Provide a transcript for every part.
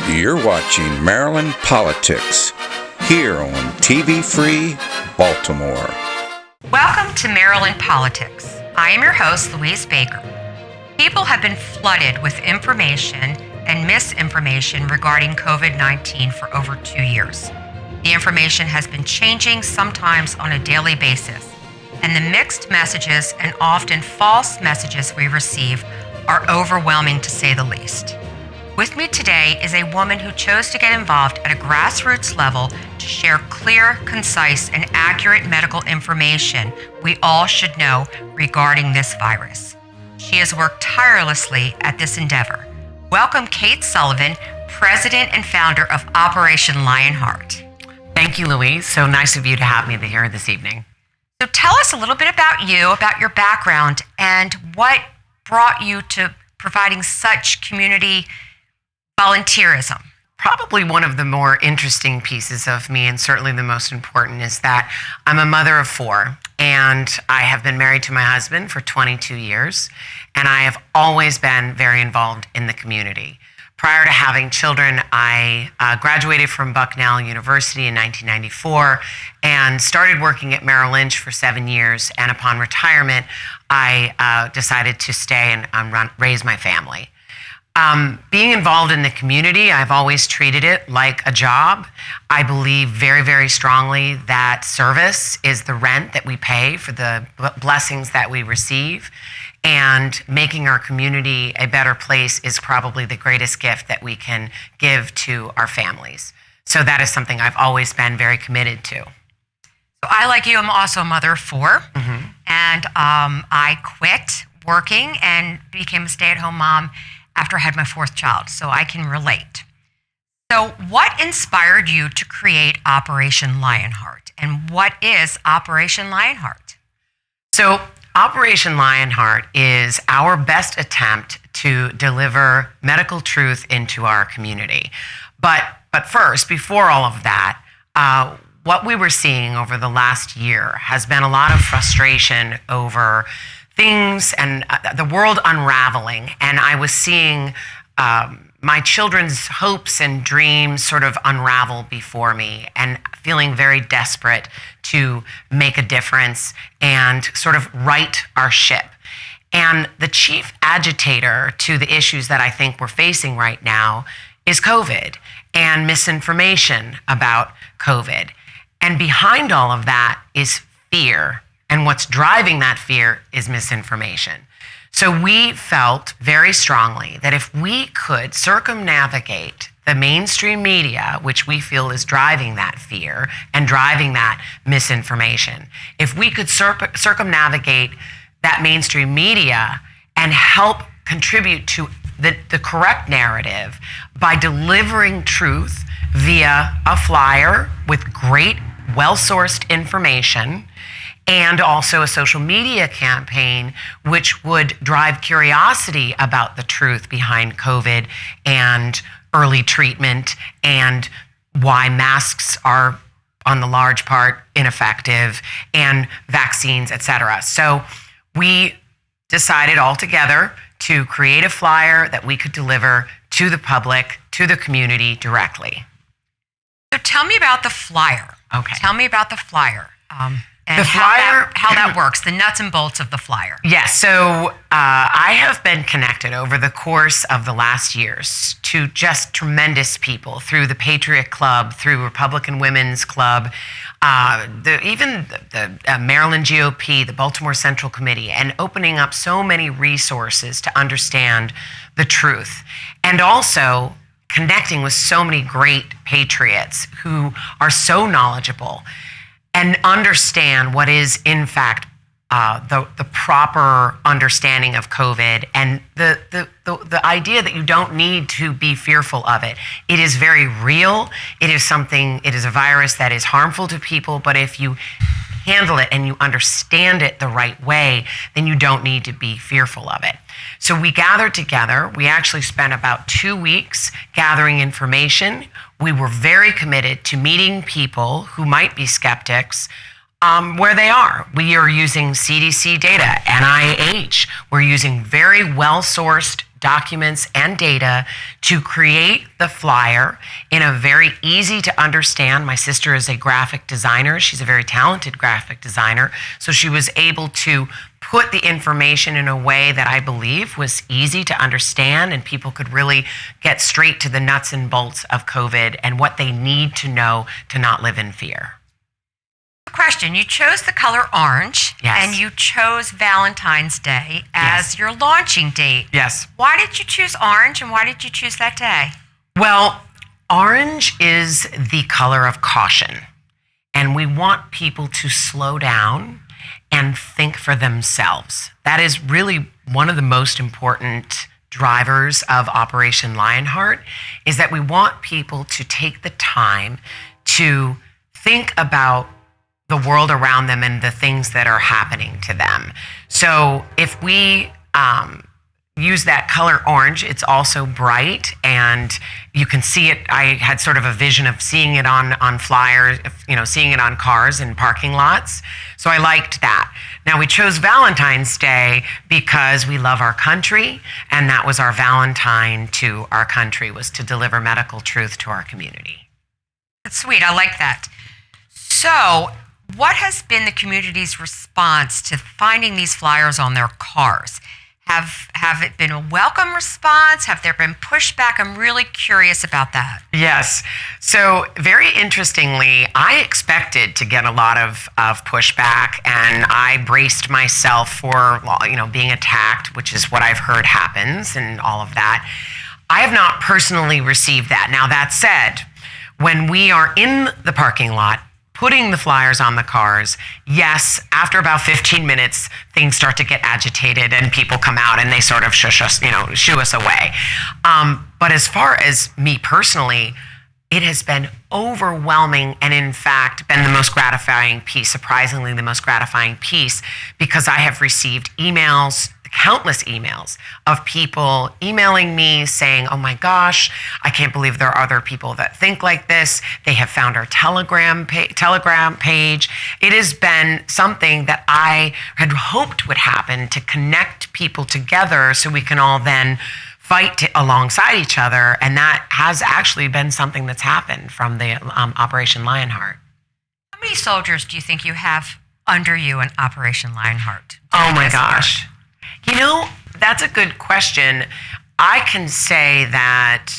You're watching Maryland Politics here on TV Free Baltimore. Welcome to Maryland Politics. I am your host, Louise Baker. People have been flooded with information and misinformation regarding COVID-19 for over 2 years. The information has been changing sometimes on a daily basis, and the mixed messages and often false messages we receive are overwhelming to say the least. With me today is a woman who chose to get involved at a grassroots level to share clear, concise, and accurate medical information we all should know regarding this virus. She has worked tirelessly at this endeavor. Welcome, Kate Sullivan, President and founder of Operation Lionheart. Thank you, Louise. So nice of you to have me here this evening. So tell us a little bit about you, about your background, and what brought you to providing such community volunteerism. Probably one of the more interesting pieces of me, and certainly the most important, is that I'm a mother of 4, and I have been married to my husband for 22 years, and I have always been very involved in the community. Prior to having children, I graduated from Bucknell University in 1994 and started working at Merrill Lynch for 7 years, and upon retirement, I decided to stay and raise my family. Being involved in the community, I've always treated it like a job. I believe very, very strongly that service is the rent that we pay for the blessings that we receive. And making our community a better place is probably the greatest gift that we can give to our families. So that is something I've always been very committed to. So I, like you, am also a mother of 4. And I quit working and became a stay-at-home mom after I had my 4th child, so I can relate. So what inspired you to create Operation Lionheart, and what is Operation Lionheart? So Operation Lionheart is our best attempt to deliver medical truth into our community. But first, before all of that, what we were seeing over the last year has been a lot of frustration over things and the world unraveling. And I was seeing my children's hopes and dreams sort of unravel before me, and feeling very desperate to make a difference and sort of right our ship. And the chief agitator to the issues that I think we're facing right now is COVID and misinformation about COVID. And behind all of that is fear. And what's driving that fear is misinformation. So we felt very strongly that if we could circumnavigate the mainstream media, which we feel is driving that fear and driving that misinformation, if we could circumnavigate that mainstream media and help contribute to the correct narrative by delivering truth via a flyer with great, well-sourced information, and also a social media campaign which would drive curiosity about the truth behind COVID and early treatment and why masks are, on the large part, ineffective, and vaccines, etc. So we decided all together to create a flyer that we could deliver to the public, to the community directly. So tell me about the flyer. Okay. Tell me about the flyer. And the flyer, how that works, the nuts and bolts of the flyer. Yes, so I have been connected over the course of the last years to just tremendous people through the Patriot Club, through Republican Women's Club, even the Maryland GOP, the Baltimore Central Committee, and opening up so many resources to understand the truth. And also connecting with so many great patriots who are so knowledgeable and understand what is, in fact, the proper understanding of COVID, and the idea that you don't need to be fearful of it. It is very real. It is a virus that is harmful to people, but if you handle it and you understand it the right way, then you don't need to be fearful of it. So we gathered together. We actually spent about 2 weeks gathering information. We were very committed to meeting people who might be skeptics where they are. We are using CDC data, NIH. We're using very well-sourced documents and data to create the flyer in a very easy to understand. My sister is a graphic designer. She's a very talented graphic designer. So she was able to put the information in a way that I believe was easy to understand, and people could really get straight to the nuts and bolts of COVID and what they need to know to not live in fear. Question, you chose the color orange, Yes. and you chose Valentine's Day as Yes. your launching date. Yes. Why did you choose orange, and why did you choose that day? Well, orange is the color of caution, and we want people to slow down and think for themselves. That is really one of the most important drivers of Operation Lionheart, is that we want people to take the time to think about the world around them and the things that are happening to them. So if we use that color orange, it's also bright, and you can see it. I had sort of a vision of seeing it on flyers, seeing it on cars in parking lots. So I liked that. Now, we chose Valentine's Day because we love our country, and that was our Valentine to our country, was to deliver medical truth to our community. That's sweet. I like that. So, what has been the community's response to finding these flyers on their cars? Have it been a welcome response? Have there been pushback? I'm really curious about that. Yes. So very interestingly, I expected to get a lot of pushback, and I braced myself for being attacked, which is what I've heard happens and all of that. I have not personally received that. Now, that said, when we are in the parking lot putting the flyers on the cars, yes, after about 15 minutes, things start to get agitated and people come out and they sort of shoo us away. But as far as me personally, it has been overwhelming, and in fact been the most gratifying piece, surprisingly the most gratifying piece, because I have received emails, countless emails of people emailing me saying, oh my gosh, I can't believe there are other people that think like this. They have found our Telegram page. It has been something that I had hoped would happen, to connect people together so we can all then fight alongside each other. And that has actually been something that's happened from the Operation Lionheart. How many soldiers do you think you have under you in Operation Lionheart? Oh my gosh. That's a good question. I can say that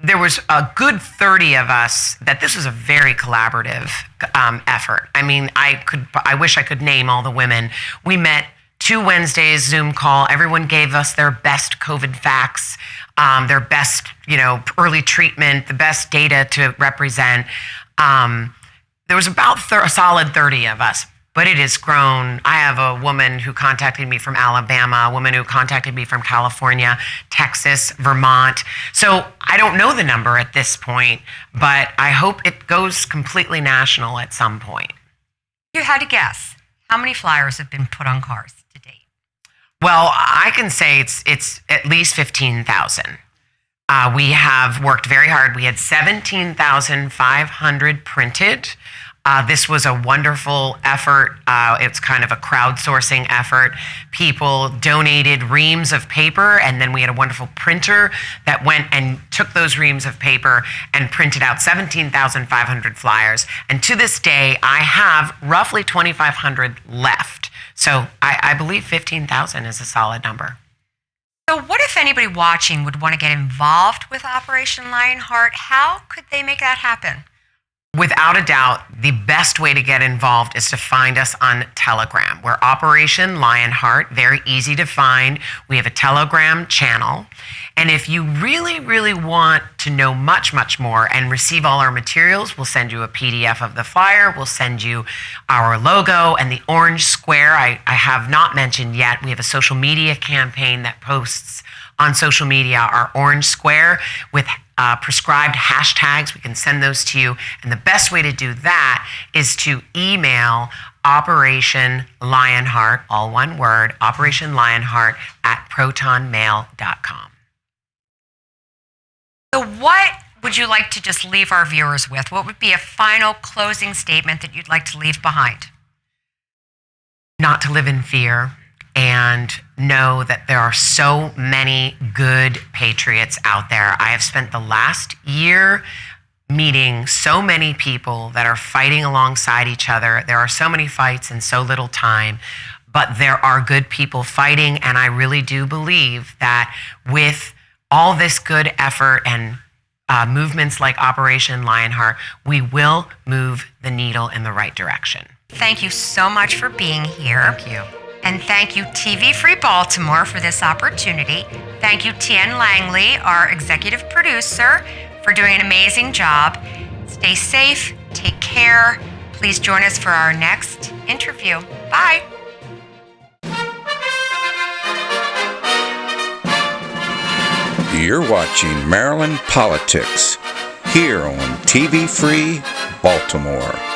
there was a good 30 of us, that this was a very collaborative effort. I mean, I wish I could name all the women. We met 2 Wednesdays Zoom call. Everyone gave us their best COVID facts, their best, early treatment, the best data to represent. There was about a solid 30 of us. But it has grown. I have a woman who contacted me from Alabama, a woman who contacted me from California, Texas, Vermont. So I don't know the number at this point, but I hope it goes completely national at some point. You had to guess. How many flyers have been put on cars to date? Well, I can say it's at least 15,000. We have worked very hard. We had 17,500 printed. This was a wonderful effort. It's kind of a crowdsourcing effort. People donated reams of paper, and then we had a wonderful printer that went and took those reams of paper and printed out 17,500 flyers. And to this day, I have roughly 2,500 left. So I believe 15,000 is a solid number. So what if anybody watching would want to get involved with Operation Lionheart? How could they make that happen? Without a doubt, the best way to get involved is to find us on Telegram. We're Operation Lionheart, very easy to find. We have a Telegram channel. And if you really, really want to know much, much more and receive all our materials, we'll send you a PDF of the flyer. We'll send you our logo and the orange square. I have not mentioned yet, we have a social media campaign that posts on social media our orange square with prescribed hashtags. We can send those to you. And the best way to do that is to email Operation Lionheart, all one word, Operation Lionheart @protonmail.com. So what would you like to just leave our viewers with? What would be a final closing statement that you'd like to leave behind? Not to live in fear, and know that there are so many good patriots out there. I have spent the last year meeting so many people that are fighting alongside each other. There are so many fights in so little time, but there are good people fighting, and I really do believe that with all this good effort and movements like Operation Lionheart, we will move the needle in the right direction. Thank you so much for being here. Thank you. And thank you, TV Free Baltimore, for this opportunity. Thank you, Tien Langley, our executive producer, for doing an amazing job. Stay safe, take care. Please join us for our next interview. Bye. You're watching Maryland Politics here on TV Free Baltimore.